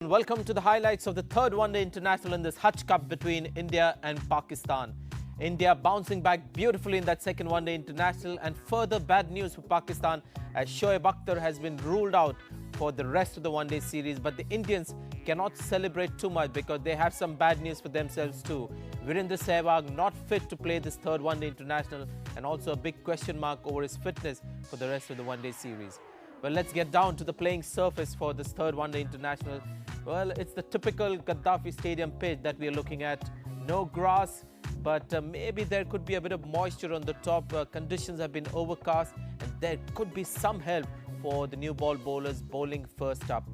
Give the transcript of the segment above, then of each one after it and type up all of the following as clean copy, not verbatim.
and welcome to the highlights of the third one-day international in this Hutch Cup between India and Pakistan. India bouncing back beautifully in that second one-day international, and further bad news for Pakistan as Shoaib Akhtar has been ruled out for the rest of the one-day series. But the Indians cannot celebrate too much because they have some bad news for themselves too. Virendra Sehwag not fit to play this third one-day international, and also a big question mark over his fitness for the rest of the one-day series. Well, let's get down to the playing surface for this third one-day international. Well, it's the typical Gaddafi Stadium pitch that we are looking at. No grass, but maybe there could be a bit of moisture on the top. Conditions have been overcast, and there could be some help for the new ball bowlers bowling first up.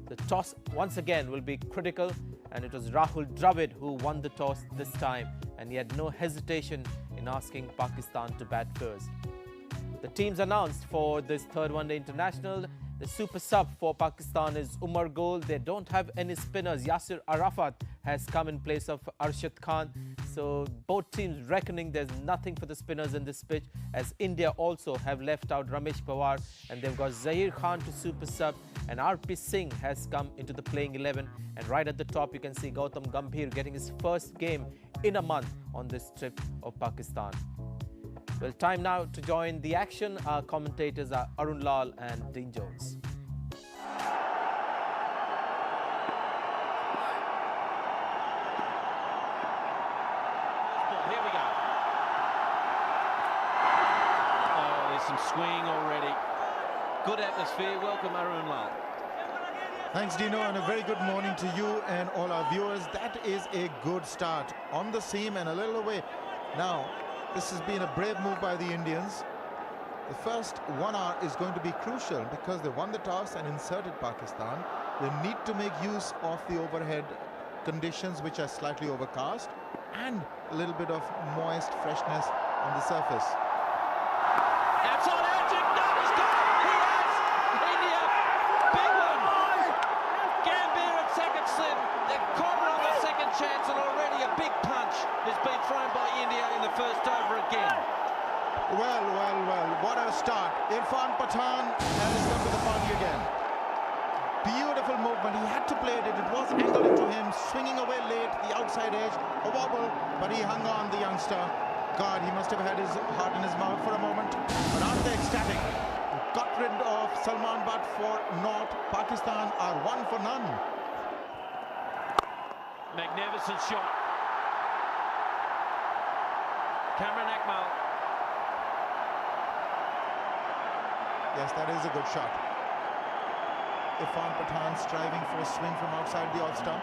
The toss once again will be critical, and it was Rahul Dravid who won the toss this time, and he had no hesitation in asking Pakistan to bat first. The teams announced for this third one-day international. The super sub for Pakistan is Umar Gul. They don't have any spinners. Yasir Arafat has come in place of Arshad Khan. So both teams reckoning there's nothing for the spinners in this pitch, as India also have left out Ramesh Pawar, and they've got Zahir Khan to super sub, and RP Singh has come into the playing 11. And right at the top you can see Gautam Gambhir getting his first game in a month on this trip of Pakistan. Well, time now to join the action. Our commentators are Arun Lal and Dean Jones. Here we go. Oh, there's some swing already. Good atmosphere. Welcome, Arun Lal. Thanks, Dino, and a very good morning to you and all our viewers. That is a good start. On the seam and a little away. Now, this has been a brave move by the Indians. The first 1 hour is going to be crucial because they won the toss and inserted Pakistan. They need to make use of the overhead conditions, which are slightly overcast, and a little bit of moist freshness on the surface. Outside edge, no, he's got it! He has! India, big one! Gambhir at second slip. They're corner on the second chance, and already a big punch has been thrown by India in the first over again. Well, what a start. Irfan Pathan has come to the party again. Beautiful movement. He had to play it. It was angled into him, swinging away late, the outside edge, a wobble, but he hung on, the youngster. God, he must have had his heart in his mouth for a moment. But aren't they ecstatic? Got rid of Salman Butt for naught. Pakistan are 1 for none. Magnificent shot. Kamran Akmal. Yes, that is a good shot. Irfan Pathan striving for a swing from outside the off stump.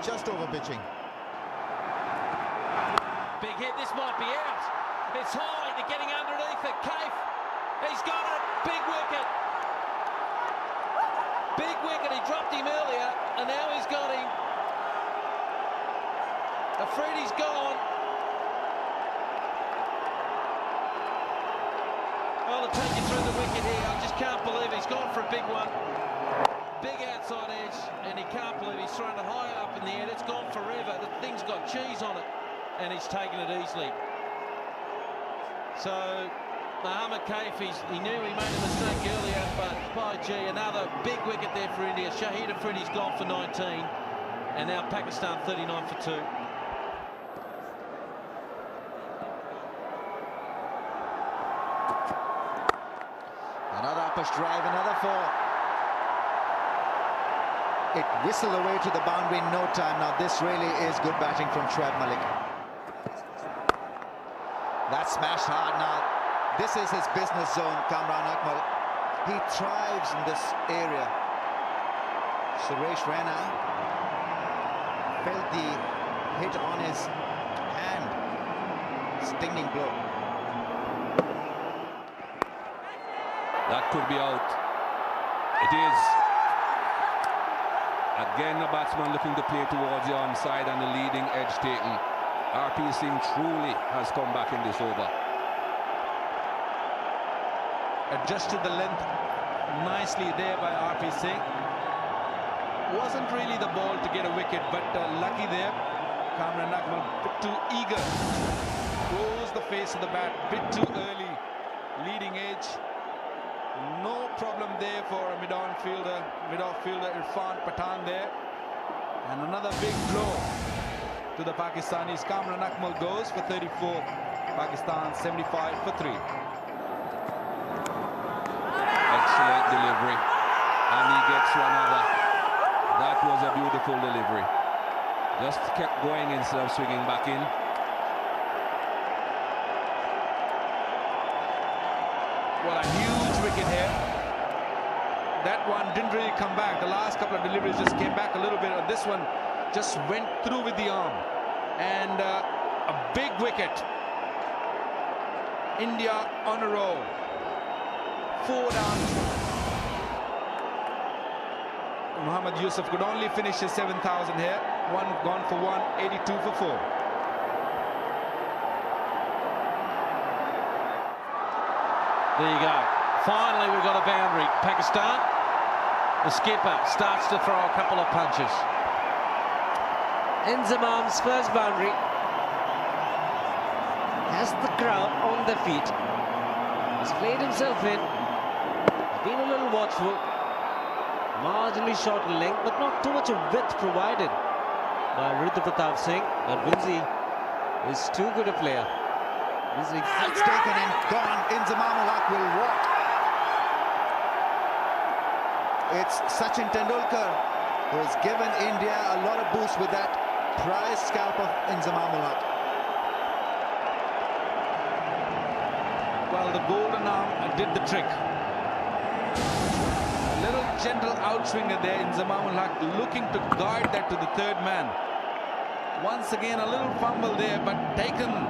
Just over pitching. Big hit, this might be out. It's high, they're getting underneath it. Kaif, he's got it. Big wicket. Big wicket, he dropped him earlier, and now he's got him. Afridi's gone. Well, to take you through the wicket here, I just can't believe he's gone for a big one. Big outside edge, and he can't believe he's thrown it high up in the air. It's gone forever. The thing's got cheese on it, and he's taken it easily. So, Mohammad Kaif, he knew he made a mistake earlier, but by gee, another big wicket there for India. Shahid Afridi's gone for 19, and now Pakistan 39 for 2. Another upper drive, another 4. It whistled away to the boundary in no time. Now this really is good batting from Shoaib Malik. That's smashed hard now. This is his business zone, Kamran Akmal. He thrives in this area. Suresh Raina felt the hit on his hand. Stinging blow. That could be out. It is. Again, the batsman looking to play towards the onside and the leading edge taken. RP Singh truly has come back in this over. Adjusted the length nicely there by RP Singh. Wasn't really the ball to get a wicket, but lucky there. Kamran Akmal bit too eager. Close the face of the bat, bit too early. Leading edge. No problem there for a mid-fielder Irfan Pathan there. And another big blow to the Pakistanis. Kamran Akmal goes for 34. Pakistan 75 for 3. Excellent delivery. And he gets another. That was a beautiful delivery. Just kept going instead of swinging back in. What a huge wicket here. That one didn't really come back. The last couple of deliveries just came back a little bit. This one just went through with the arm. And a big wicket. India on a roll. 4 down. Muhammad Yusuf could only finish his 7,000 here. One gone for 1, 82 for 4. There you go. Finally, we've got a boundary. Pakistan, the skipper, starts to throw a couple of punches. Inzamam's first boundary has the crowd on their feet. He's played himself in. He's been a little watchful. Marginally short in length, but not too much of width provided by Rudra Pratap Singh. But Winzy is too good a player. It's taken and gone. Inzamam Haq will walk. It's Sachin Tendulkar who has given India a lot of boost with that prize scalp of Inzamam Haq. Well, the golden arm did the trick. A little gentle outswinger there in Inzamam Haq, looking to guide that to the third man. Once again, a little fumble there, but taken.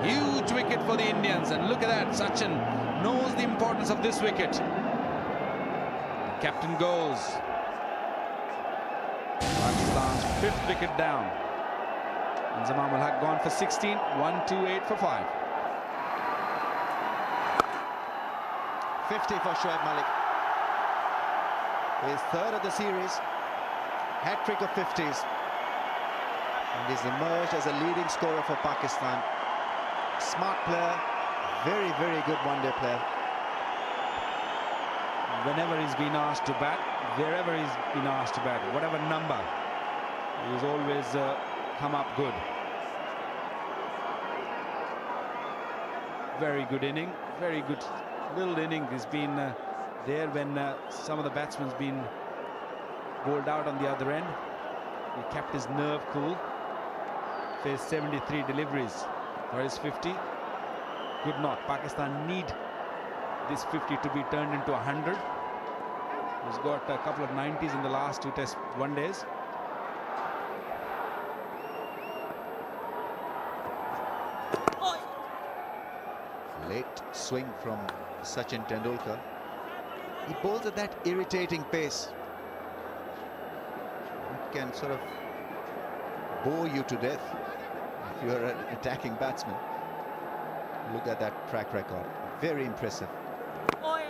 Huge wicket for the Indians, and look at that. Sachin knows the importance of this wicket. The captain goes. Pakistan's 5th wicket down. Inzamam Haq gone for 16, 128 for 5. 50 for Shoaib Malik. His 3rd of the series. Hat-trick of 50s. And he's emerged as a leading scorer for Pakistan. Smart player, very, very good one-day player. Whenever he's been asked to bat, wherever he's been asked to bat, whatever number, he's always come up good. Very good inning, very good little inning. He's been there when some of the batsmen's been bowled out on the other end. He kept his nerve cool. Faced 73 deliveries. For his 50, good not. Pakistan need this 50 to be turned into 100. He's got a couple of 90s in the last 2 test one-days. Late swing from Sachin Tendulkar. He bowls at that irritating pace. It can sort of bore you to death. You're an attacking batsman. Look at that track record. Very impressive. Well,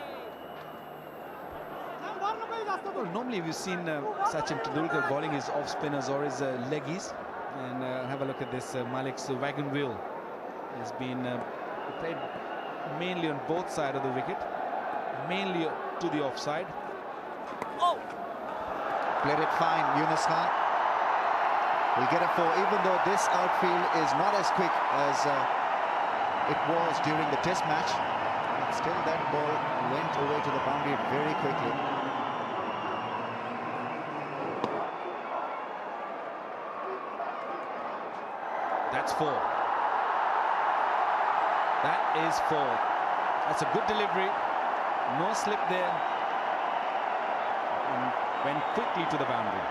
normally we've seen Sachin Tendulkar bowling his off spinners or his leggies. And have a look at this. Malik's wagon wheel has been played mainly on both sides of the wicket, mainly to the offside. Played it fine, Yunus Khan. We'll get a 4, even though this outfield is not as quick as it was during the test match. But still, that ball went away to the boundary very quickly. That's 4. That is 4. That's a good delivery. No slip there. And went quickly to the boundary.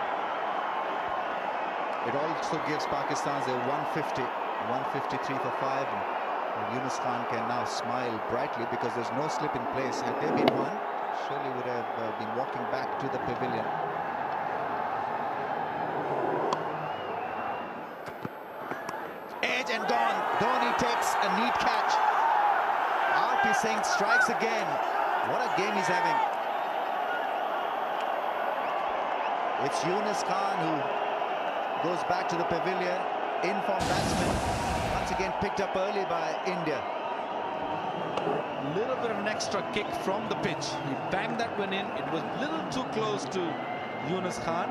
It also gives Pakistan a 150, 153 for 5. And Yunus Khan can now smile brightly because there's no slip in place. Had there been one, surely would have been walking back to the pavilion. Edge and gone. Dhoni takes a neat catch. RP Singh strikes again. What a game he's having. It's Yunus Khan who goes back to the pavilion. In-form batsman, once again picked up early by India. Little bit of an extra kick from the pitch. He banged that one in. It was a little too close to Yunus Khan.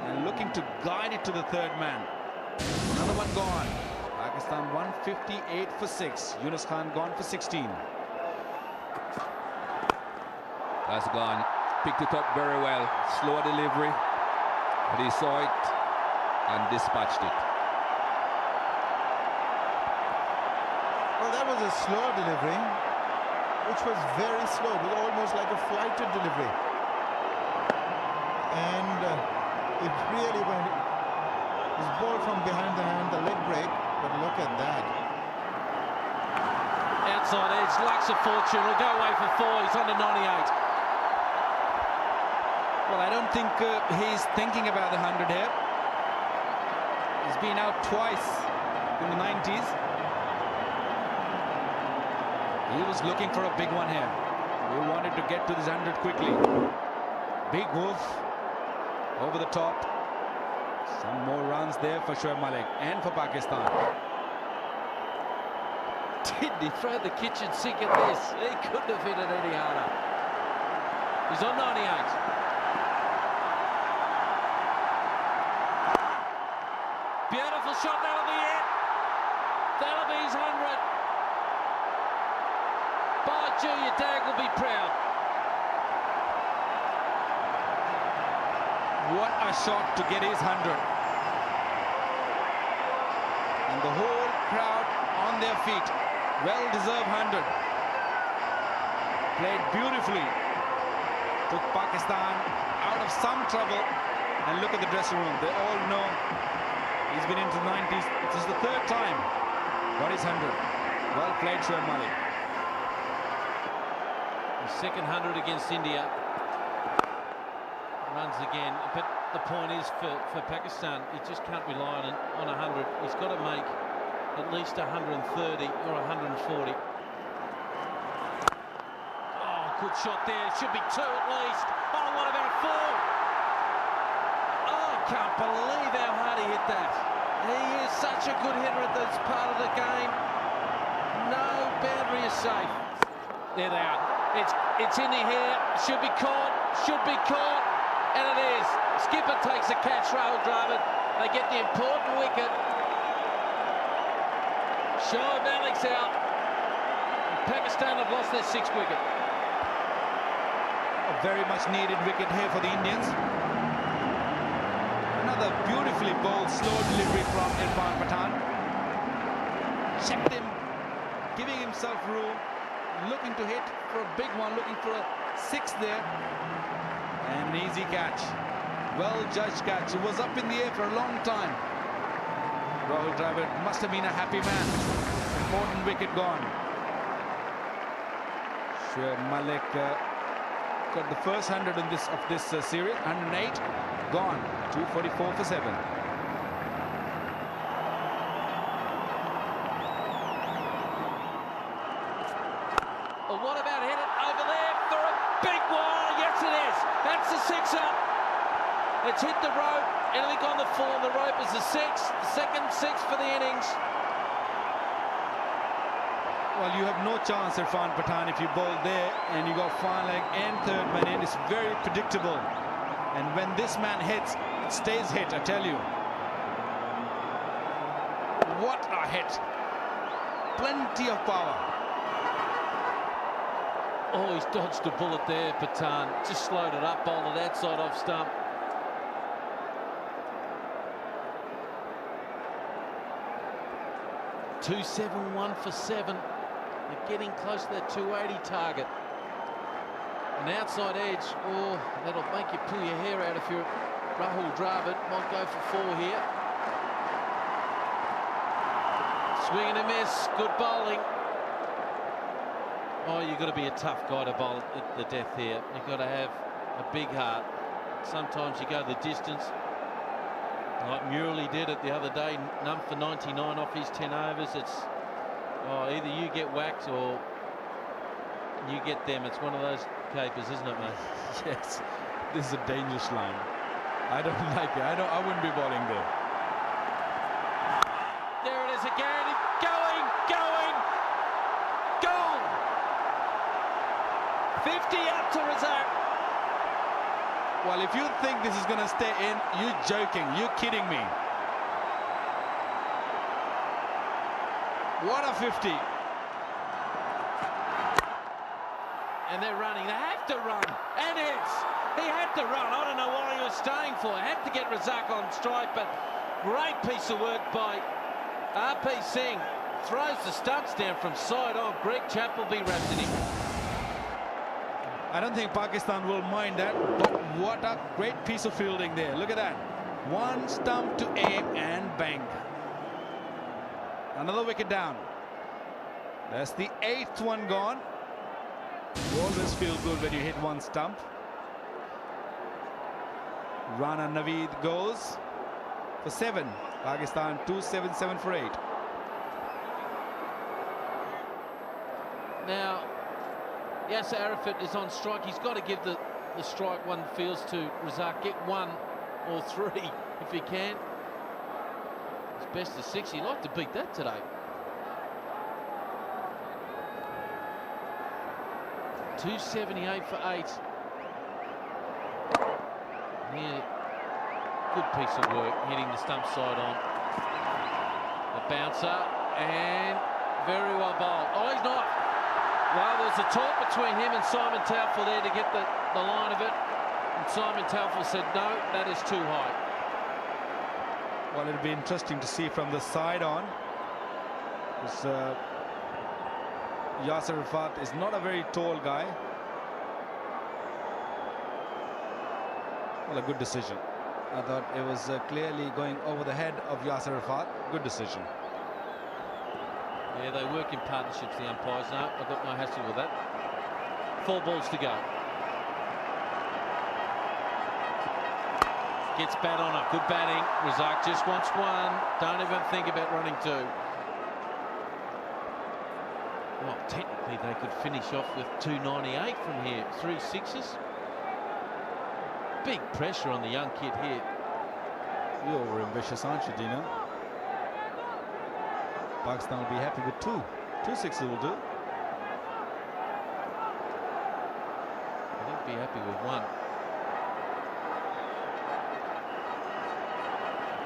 And looking to guide it to the third man. Another one gone. Pakistan 158 for 6. Yunus Khan gone for 16. That's gone. Picked it up very well. Slow delivery. But he saw it and dispatched it. Well, that was a slow delivery, which was very slow. It was almost like a flighted delivery. And it really went. It was ball from behind the hand, the leg break. But look at that. Outside edge, lacks a fortune. Will go away for 4. He's under 98. Well, I don't think he's thinking about the 100 here. He's been out twice in the 90s. He was looking for a big one here. He wanted to get to this 100 quickly. Big Wolf over the top. Some more runs there for Shoaib Malik and for Pakistan. Did he throw the kitchen sink at this? He couldn't have hit it any harder. He's on 98. Beautiful shot, that'll be it. That'll be his 100. By Gee, your dad will be proud. What a shot to get his 100. And the whole crowd on their feet. Well-deserved 100. Played beautifully. Took Pakistan out of some trouble. And look at the dressing room. They all know he's been into the 90s. This is the third time. Got his 100. Well played, Shoaib Malik. The second 100 against India. Runs again. But the point is for Pakistan, he just can't rely on 100. He's got to make at least 130 or 140. Oh, good shot there. It should be 2 at least. Oh, what about 4? Oh, I can't believe how hard he hit that. He is such a good hitter at this part of the game. No boundary is safe. There they are. It's in the air. Should be caught. Should be caught. And it is. Skipper takes a catch, Rahul Dravid. They get the important wicket. Shoaib Malik's out. Pakistan have lost their 6th wicket. A very much needed wicket here for the Indians. Another beautifully bowled slow delivery from Irfan Pathan. Checked him, giving himself room, looking to hit for a big one, looking for a 6 there. And an easy catch. Well judged catch. It was up in the air for a long time. Rahul Dravid must have been a happy man. Important wicket gone. Shoaib Malik got the first 100 of this series. 108 gone. 244 for 7. Oh, what about hit it over there for a big one? Yes, it is. That's the 6er. It's hit the rope. Anything on the full on the rope is the 6. The second 6 for the innings. Well, you have no chance, Irfan Pathan, if you bowl there and you got fine leg and third man in. It's very predictable. And when this man hits, it stays hit, I tell you. What a hit. Plenty of power. Oh, he's dodged a bullet there, Pathan. Just slowed it up, bowled it outside off stump. .271 for 7. They're getting close to that 280 target. An outside edge, oh, that'll make you pull your hair out if you're Rahul Dravid. Might go for 4 here. Swing and a miss, good bowling. Oh, you've got to be a tough guy to bowl at the death here. You've got to have a big heart. Sometimes you go the distance, like Murali did it the other day, none for 99 off his 10 overs. It's either you get whacked or you get them. It's one of those capers, isn't it, mate? Yes, this is a dangerous line. I don't like it. I wouldn't be bowling there. There it is again. Going, going, going. up to Razak. Well, if you think this is going to stay in, you're joking. You're kidding me. What a 50. And they're running. They have to run. And he had to run. I don't know what he was staying for. Had to get Razak on strike, but great piece of work by RP Singh. Throws the stumps down from side on. Greg Chapelby wrapped it in. I don't think Pakistan will mind that, but what a great piece of fielding there. Look at that. One stump to aim and bang. Another wicket down. That's the 8th one gone. You always feel good when you hit one stump. Rana Naveed goes for 7. Pakistan 277 for 8. Now, Yasser Arafat is on strike. He's got to give the strike one feels to Razak. Get 1 or 3 if he can. It's best of 6. He'd like to beat that today. .278 for 8. Yeah, good piece of work, hitting the stump side on. The bouncer, and very well bowled. Oh, he's not. Well, there's a talk between him and Simon Taufel there to get the line of it. And Simon Taufel said, no, that is too high. Well, it'll be interesting to see from the side on. Because Yasser Arafat is not a very tall guy. Well, a good decision. I thought it was clearly going over the head of Yasser Arafat. Good decision. Yeah, they work in partnerships, the umpires. No, I've got no hassle with that. 4 balls to go. Gets bat on it. Good batting. Razak just wants 1. Don't even think about running 2. Well, technically they could finish off with 298 from here. 3 6s. Big pressure on the young kid here. You're over ambitious, aren't you, Dino? Pakistan will be happy with 2. 2 6s will do. I think be happy with 1.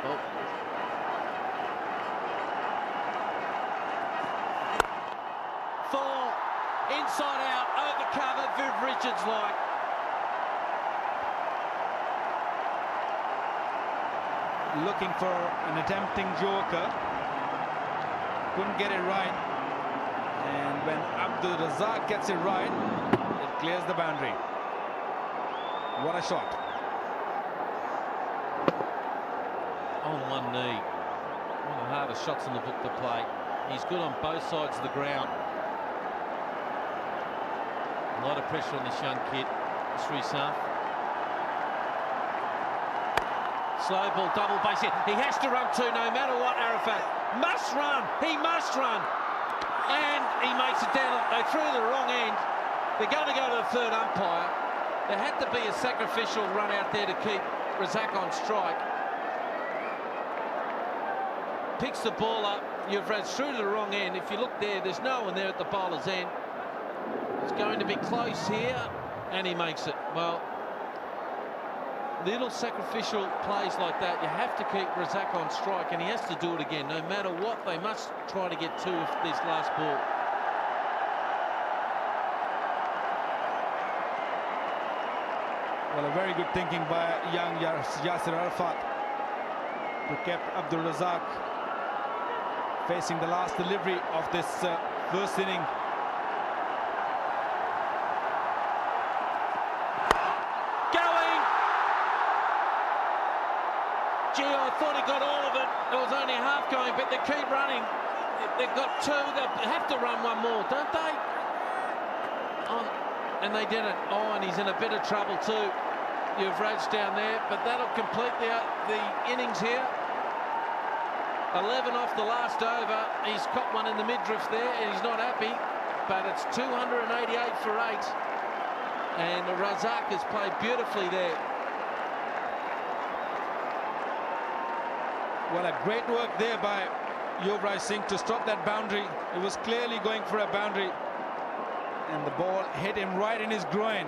Oh. Four. Inside out. Over cover. Viv Richards like. Looking for an attempting joker. Couldn't get it right. And when Abdul Razak gets it right, it clears the boundary. What a shot. On one knee. One of the hardest shots in the book to play. He's good on both sides of the ground. A lot of pressure on this young kid, Srisanth. Slow ball, double base hit. He has to run 2 no matter what, Arafat. Must run. He must run. And he makes it down. They threw the wrong end. They're going to go to the 3rd umpire. There had to be a sacrificial run out there to keep Razak on strike. Picks the ball up. Yuvraj through to the wrong end. If you look there, there's no one there at the bowler's end. It's going to be close here. And he makes it. Well, little sacrificial plays like that, you have to keep Razak on strike, and he has to do it again. No matter what, they must try to get 2 of this last ball. Well, a very good thinking by young Yasser Arafat, who kept Abdul Razak facing the last delivery of this first inning. Gee, I thought he got all of it. It was only half going, but they keep running. They've got 2. They have to run 1 more, don't they? And they did it. Oh, and he's in a bit of trouble too. Yuvraj down there, but that'll complete the innings here. 11 off the last over. He's got one in the midriff there, and he's not happy. But it's 288 for 8. And Razak has played beautifully there. Well, a great work there by Yuvraj Singh to stop that boundary. It was clearly going for a boundary. and the ball hit him right in his groin.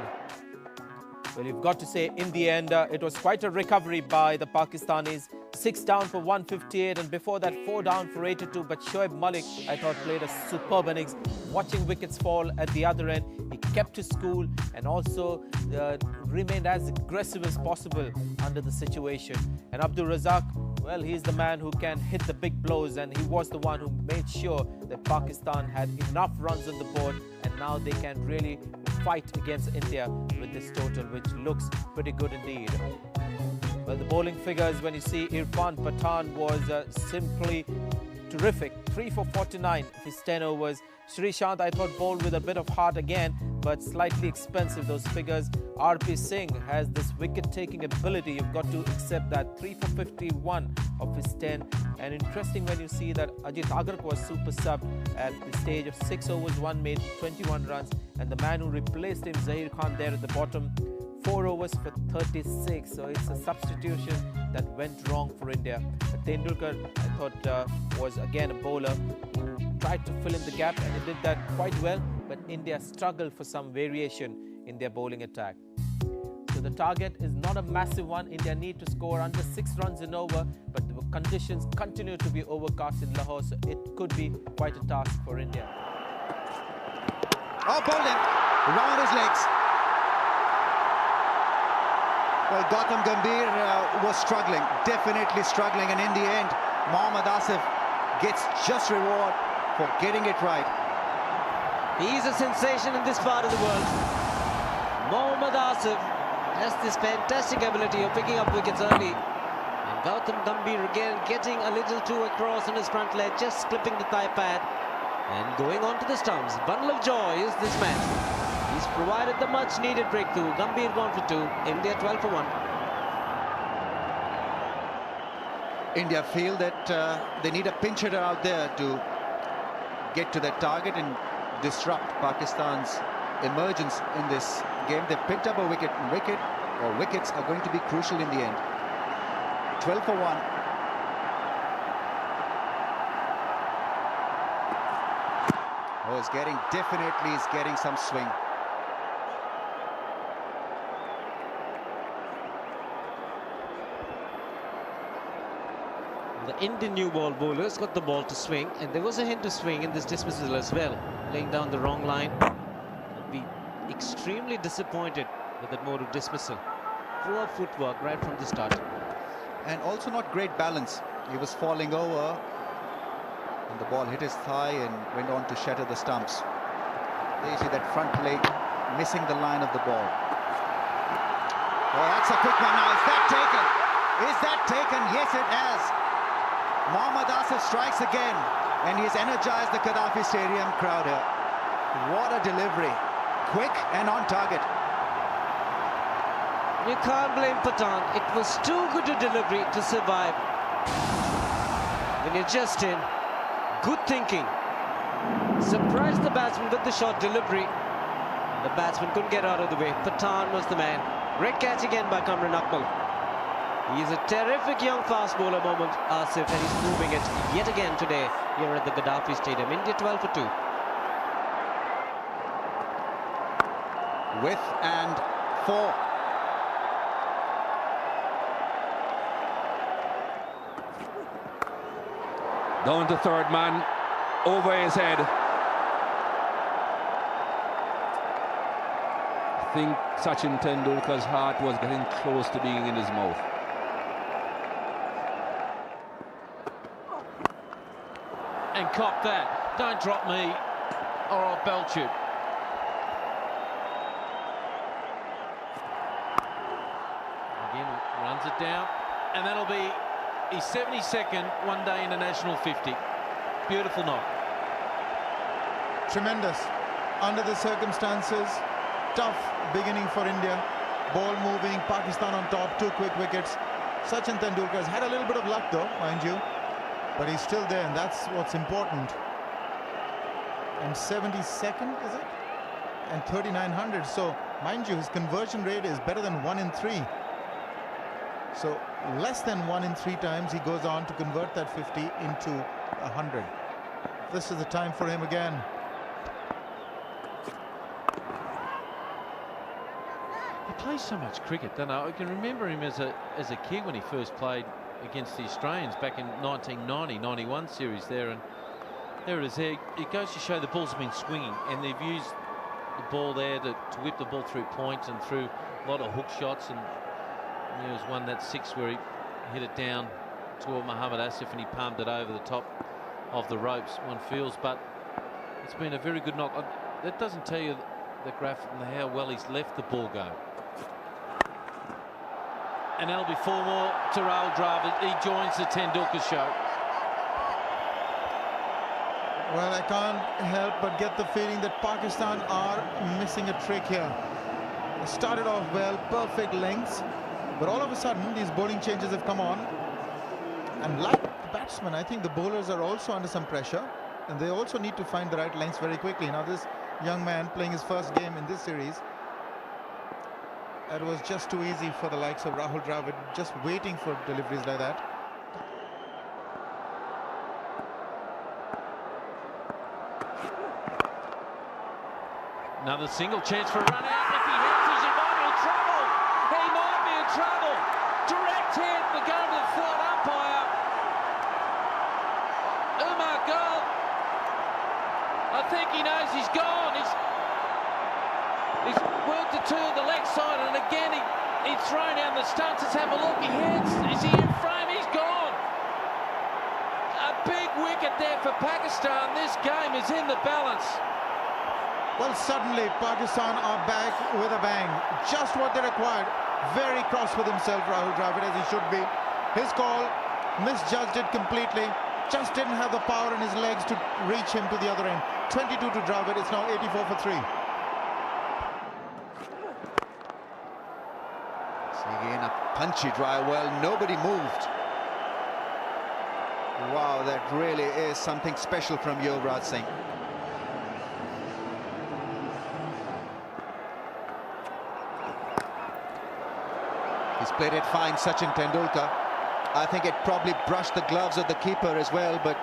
Well, you've got to say, in the end, it was quite a recovery by the Pakistanis. 6 down for 158, and before that 4 down for 82. But Shoaib Malik, I thought, played a superb innings. Watching wickets fall at the other end, he kept his cool and also remained as aggressive as possible under the situation. And Abdul Razak, well, he's the man who can hit the big blows, and he was the one who made sure that Pakistan had enough runs on the board, and now they can really fight against India with this total, which looks pretty good indeed. Well, the bowling figures, when you see Irfan Pathan, was simply terrific. 3 for 49 of his 10 overs. Srishant, I thought, bowled with a bit of heart again, but slightly expensive, those figures. RP Singh has this wicket-taking ability. You've got to accept that. 3 for 51 of his 10. And interesting when you see that Ajit Agarkar was super sub at the stage of 6 overs, 1 made, 21 runs. And the man who replaced him, Zahir Khan, there at the bottom, 4 overs for 36. So it's a substitution that went wrong for India. But Tendulkar, I thought, was again a bowler who tried to fill in the gap, and he did that quite well. But India struggled for some variation in their bowling attack. So the target is not a massive one. India need to score under 6 runs in over, but the conditions continue to be overcast in Lahore, so it could be quite a task for India. Oh, bowled him round his legs. Well, Gautam Gambhir was struggling, definitely struggling, and in the end, Mohammad Asif gets just reward for getting it right. He's a sensation in this part of the world. Mohammad Asif has this fantastic ability of picking up wickets early. And Gautam Gambhir again getting a little too across on his front leg, just clipping the thigh pad and going on to the stumps. Bundle of joy is this man. He's provided the much needed breakthrough. Gambhir gone for 2, India 12 for 1. India feel that they need a pinch hitter out there to get to their target and disrupt Pakistan's emergence in this game. They've picked up a wicket, and wickets are going to be crucial in the end. 12 for 1. Oh, definitely is getting some swing. The Indian new ball bowlers got the ball to swing, and there was a hint to swing in this dismissal as well. Laying down the wrong line. I'd be extremely disappointed with that mode of dismissal. Poor footwork right from the start. And also not great balance. He was falling over, and the ball hit his thigh and went on to shatter the stumps. There you see that front leg missing the line of the ball. Oh, that's a quick one now. Is that taken? Is that taken? Yes, it has. Mohammad Asif strikes again, and he's energized the Gaddafi Stadium crowd here. What a delivery. Quick and on target. You can't blame Pathan. It was too good a delivery to survive. When you're just in, good thinking. Surprised the batsman with the short delivery. The batsman couldn't get out of the way. Pathan was the man. Great catch again by Kamran Akmal. He's a terrific young fast bowler, Mohammad Asif, and he's proving it yet again today here at the Gaddafi Stadium. India 12 for 2. With and 4. Down to third man, over his head. I think Sachin Tendulkar's heart was getting close to being in his mouth. And cop that. Don't drop me or I'll belt you. Again, runs it down. And that'll be his 72nd one-day international 50. Beautiful knock. Tremendous. Under the circumstances, tough beginning for India. Ball moving, Pakistan on top, 2 quick wickets. Sachin Tendulkar's had a little bit of luck though, mind you. But he's still there, and that's what's important. And 72nd, is it? And 3900. So, mind you, his conversion rate is better than 1 in 3. So, less than 1 in 3 times he goes on to convert that 50 into 100. This is the time for him again. He plays so much cricket, don't I? I can remember him as a kid when he first played against the Australians back in 1990-91 series there, and there it is. There it goes to show the balls have been swinging, and they've used the ball there to whip the ball through points and through a lot of hook shots. And there was one, that 6, where he hit it down toward Mohammad Asif and he palmed it over the top of the ropes, one feels. But it's been a very good knock. That doesn't tell you the graph and how well he's left the ball go. And that'll be 4 more to Rahul Dravid. He joins the Tendulkar show. Well, I can't help but get the feeling that Pakistan are missing a trick here. They started off well, perfect lengths, but all of a sudden these bowling changes have come on. And like the batsmen, I think the bowlers are also under some pressure, and they also need to find the right lengths very quickly. Now this young man playing his first game in this series, it was just too easy for the likes of Rahul Dravid, just waiting for deliveries like that. Another single chance for a run out. If he hits, he might be in trouble. He might be in trouble. Direct hit. We're going to the third umpire. Umar Gul. I think he knows he's gone. He's worked it to the leg side, and again he's thrown down the stumps. Let's have a look. He hits. Is he in frame? He's gone. A big wicket there for Pakistan. This game is in the balance. Well, suddenly Pakistan are back with a bang. Just what they required. Very cross with himself, Rahul Dravid, as he should be. His call, misjudged it completely. Just didn't have the power in his legs to reach him to the other end. 22 to Dravid. It's now 84 for 3. So again, a punchy drive. Well, nobody moved. Wow, that really is something special from Yuvraj Singh. He's played it fine, Sachin Tendulkar. I think it probably brushed the gloves of the keeper as well, but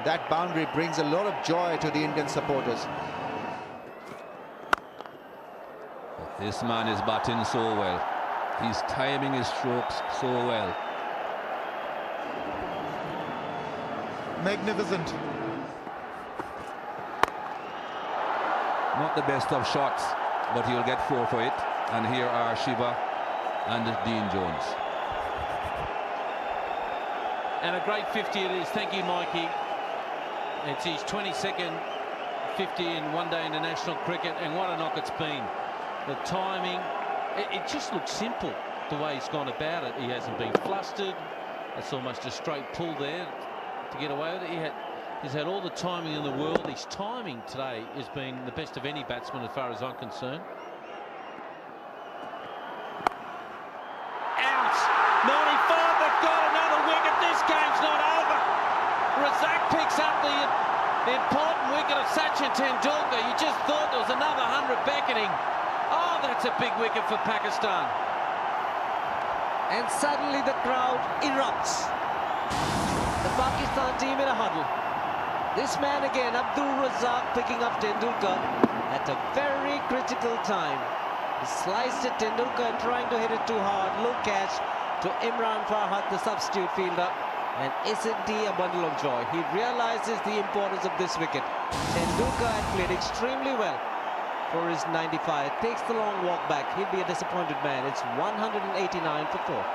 that boundary brings a lot of joy to the Indian supporters. This man is batting so well. He's timing his strokes so well. Magnificent. Not the best of shots, but he'll get 4 for it. And here are Shiva and Dean Jones. And a great 50 it is. Thank you, Mikey. It's his 22nd 50 in one-day international cricket, and what a knock it's been. The timing, it just looks simple the way he's gone about it. He hasn't been flustered. It's almost a straight pull there to get away with it. He's had all the timing in the world. His timing today has been the best of any batsman as far as I'm concerned. Out! 95, they've got another wicket. This game's not over. Razak picks up the important wicket of Sachin Tendulkar. You just thought there was another 100 beckoning. Oh, that's a big wicket for Pakistan. And suddenly the crowd erupts. The Pakistan team in a huddle. This man again, Abdul Razak, picking up Tendulkar at a very critical time. He sliced at Tendulkar and trying to hit it too hard. Low catch to Imran Farhat, the substitute fielder. And isn't he a bundle of joy? He realizes the importance of this wicket. Tendulkar had played extremely well for his 95. Takes the long walk back. He'll be a disappointed man. It's 189 for 4.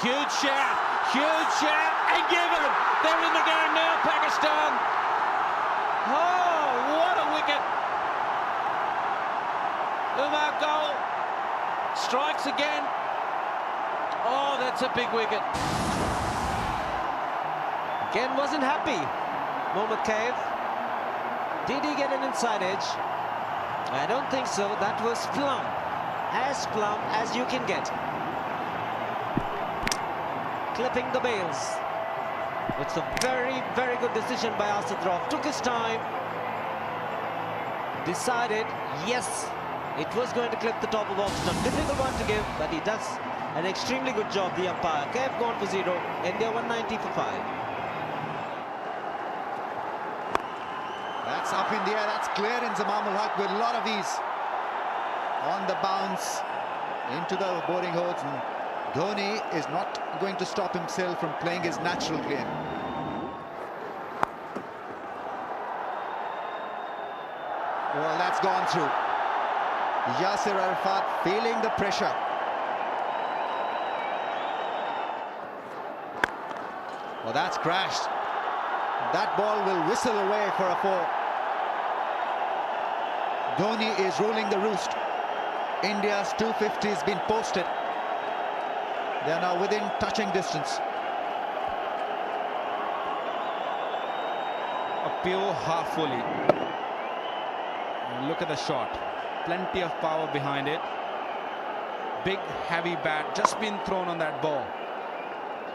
Huge shout, and given. They're in the game now, Pakistan. Oh, what a wicket. Umar Gul strikes again. Oh, that's a big wicket. Again, wasn't happy. Mohammad Kaif. Did he get an inside edge? I don't think so. That was plumb as you can get. clipping the bails. It's a very, very good decision by Asadrov. Took his time, decided, yes, it was going to clip the top of off stump. Difficult one to give, but he does an extremely good job, the umpire. Kev gone for 0, India 190 for 5. That's up in the air, that's clear in Zamam ul Haq with a lot of ease. On the bounce, into the boarding holes, and Dhoni is not going to stop himself from playing his natural game. Well, that's gone through. Yasir Arafat feeling the pressure. Well, that's crashed. That ball will whistle away for a 4. Dhoni is ruling the roost. India's 250 has been posted. They are now within touching distance. A pure half volley. And look at the shot. Plenty of power behind it. Big heavy bat just been thrown on that ball.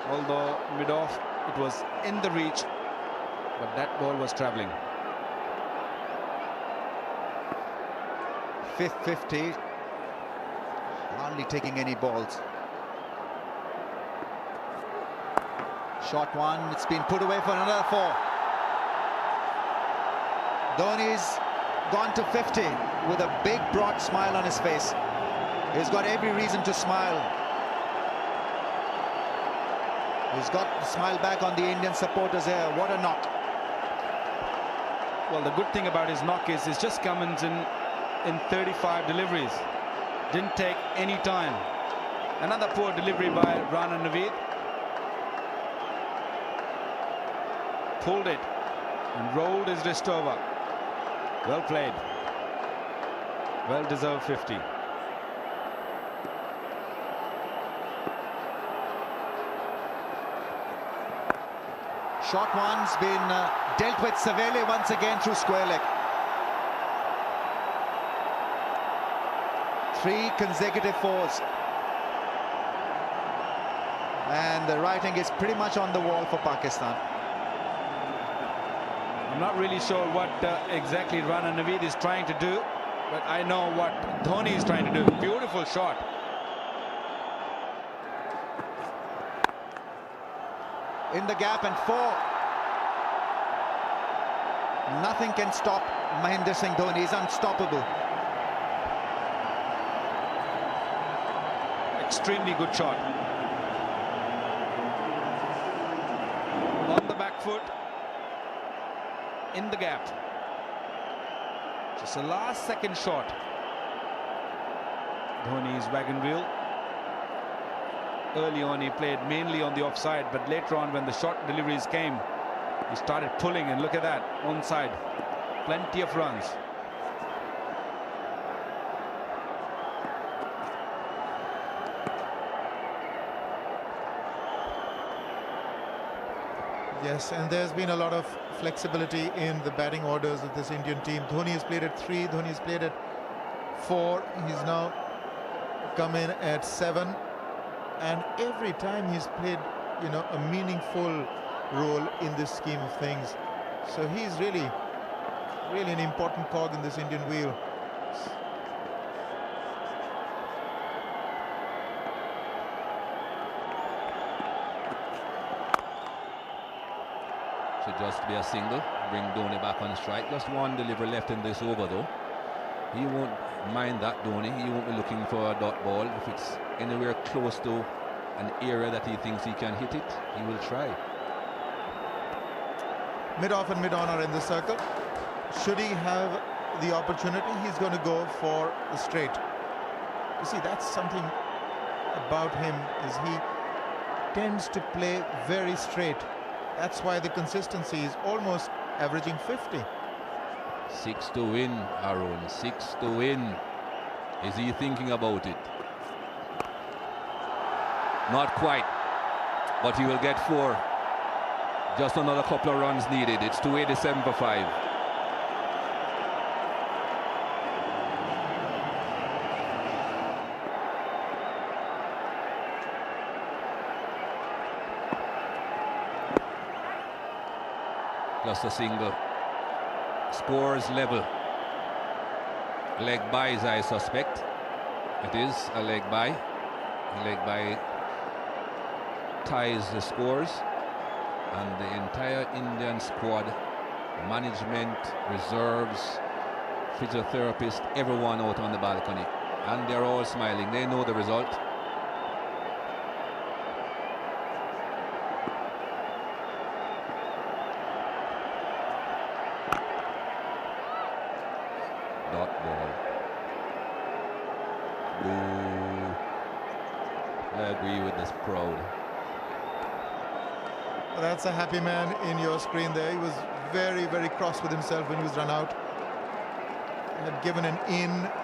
Although mid-off it was in the reach, but that ball was travelling. Fifth 50. Hardly taking any balls. Shot one, it's been put away for another 4. Dhoni's gone to 50 with a big broad smile on his face. He's got every reason to smile. He's got the smile back on the Indian supporters here. What a knock. Well, the good thing about his knock is it's just Cummins in 35 deliveries. Didn't take any time. Another poor delivery by Rana Naveed. Pulled it and rolled his wrist over. Well played. Well deserved 50. Shot one's been dealt with severely once again through square leg. 3 consecutive 4s. And the writing is pretty much on the wall for Pakistan. I'm not really sure what exactly Rana Naveed is trying to do, but I know what Dhoni is trying to do. Beautiful shot. In the gap and 4. Nothing can stop Mahendra Singh Dhoni. He's unstoppable. Extremely good shot. On the back foot. In the gap. Just a last second shot. Dhoni's wagon wheel. Early on he played mainly on the offside, but later on when the short deliveries came, he started pulling, and look at that, onside. Plenty of runs. Yes, and there's been a lot of flexibility in the batting orders of this Indian team. Dhoni has played at 3, Dhoni has played at 4. He's now come in at 7. And every time he's played, you know, a meaningful role in this scheme of things. So he's really an important cog in this Indian wheel. Should just be a single, bring Dhoni back on strike. Just one delivery left in this over though. He won't mind that, Dhoni. He won't be looking for a dot ball. If it's anywhere close to an area that he thinks he can hit it, he will try. Mid-off and mid-on are in the circle. Should he have the opportunity, he's going to go for the straight. You see, that's something about him, is he tends to play very straight. That's why the consistency is almost averaging 50. 6 to win, Aaron. 6 to win. Is he thinking about it? Not quite, but he will get 4. Just another couple of runs needed. It's 287 for 5. plus a single. Scores level. Leg buys, I suspect. It is a leg buy. A leg buy ties the scores, and the entire Indian squad, management, reserves, physiotherapist, everyone out on the balcony, and they're all smiling. They know the result. Dot ball. Boo. I agree with this crowd. That's a happy man in your screen there. He was very, very cross with himself when he was run out. He had given an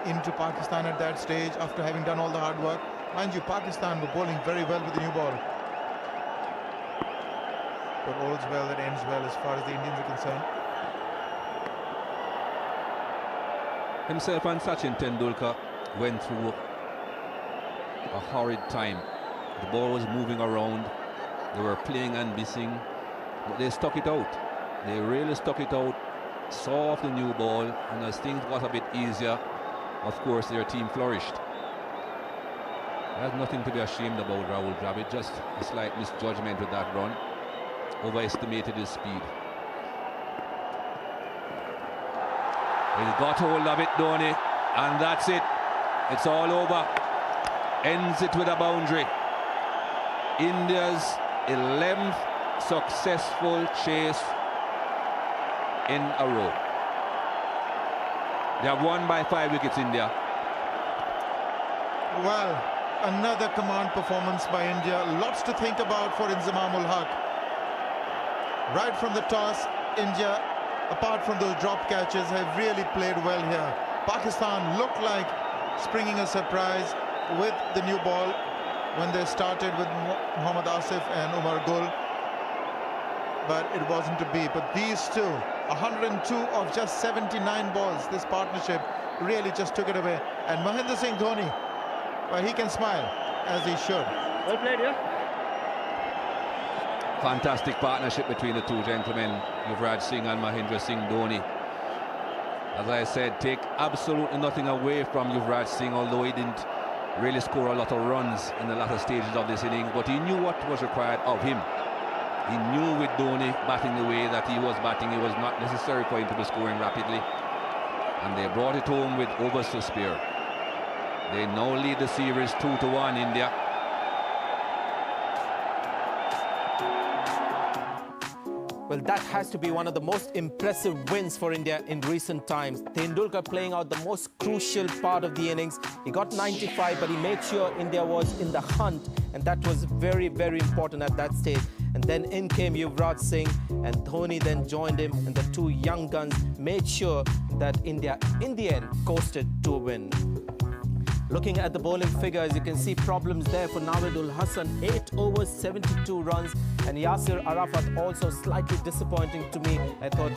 into Pakistan at that stage after having done all the hard work. Mind you, Pakistan were bowling very well with the new ball. But all's well that ends well as far as the Indians are concerned. Himself and Sachin Tendulkar went through a horrid time. The ball was moving around. They were playing and missing, but they stuck it out. They really stuck it out, saw off the new ball, and as things got a bit easier, of course, their team flourished. There's nothing to be ashamed about, Rahul Dravid. Just a slight misjudgment with that run. Overestimated his speed. He got hold of it, Dhoni, and that's it. It's all over. Ends it with a boundary. India's 11th successful chase in a row. They have won by 5 wickets, India. Well, another command performance by India. Lots to think about for Inzamam-ul Haq. Right from the toss, India, apart from those drop catches, have really played well here. Pakistan looked like springing a surprise with the new ball when they started with Mohammad Asif and Umar Gul, but it wasn't to be. But these two, 102 of just 79 balls, this partnership really just took it away. And Mahendra Singh Dhoni, well, he can smile, as he should. Well played, yeah. Fantastic partnership between the two gentlemen, Yuvraj Singh and Mahendra Singh Dhoni. As I said, take absolutely nothing away from Yuvraj Singh, although he didn't really score a lot of runs in the latter stages of this inning, but he knew what was required of him. He knew with Dhoni batting the way that he was batting, it was not necessary for him to be scoring rapidly, and they brought it home with overs to spare. They now lead the series 2-1, India. Well, that has to be one of the most impressive wins for India in recent times. Tendulkar playing out the most crucial part of the innings. He got 95, but he made sure India was in the hunt, and that was very, very important at that stage. And then in came Yuvraj Singh, and Dhoni then joined him, and the two young guns made sure that India, in the end, coasted to a win. Looking at the bowling figures, you can see problems there for Naveed-ul Hasan. 8 overs, 72 runs. And Yasir Arafat also slightly disappointing to me. I thought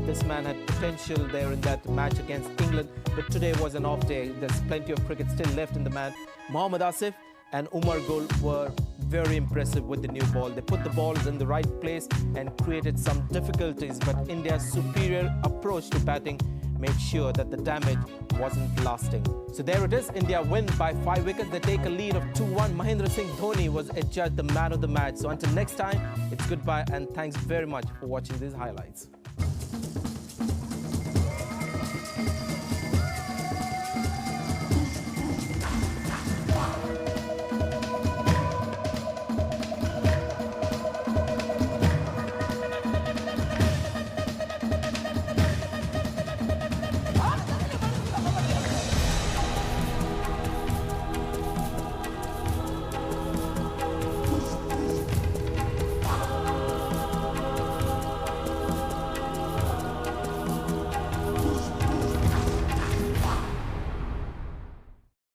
this man had potential there in that match against England. But today was an off day. There's plenty of cricket still left in the man. Mohammad Asif and Umar Gul were very impressive with the new ball. They put the balls in the right place and created some difficulties. But India's superior approach to batting made sure that the damage wasn't lasting. So there it is, India win by 5 wickets. They take a lead of 2-1. Mahendra Singh Dhoni was adjudged the man of the match. So until next time, it's goodbye and thanks very much for watching these highlights.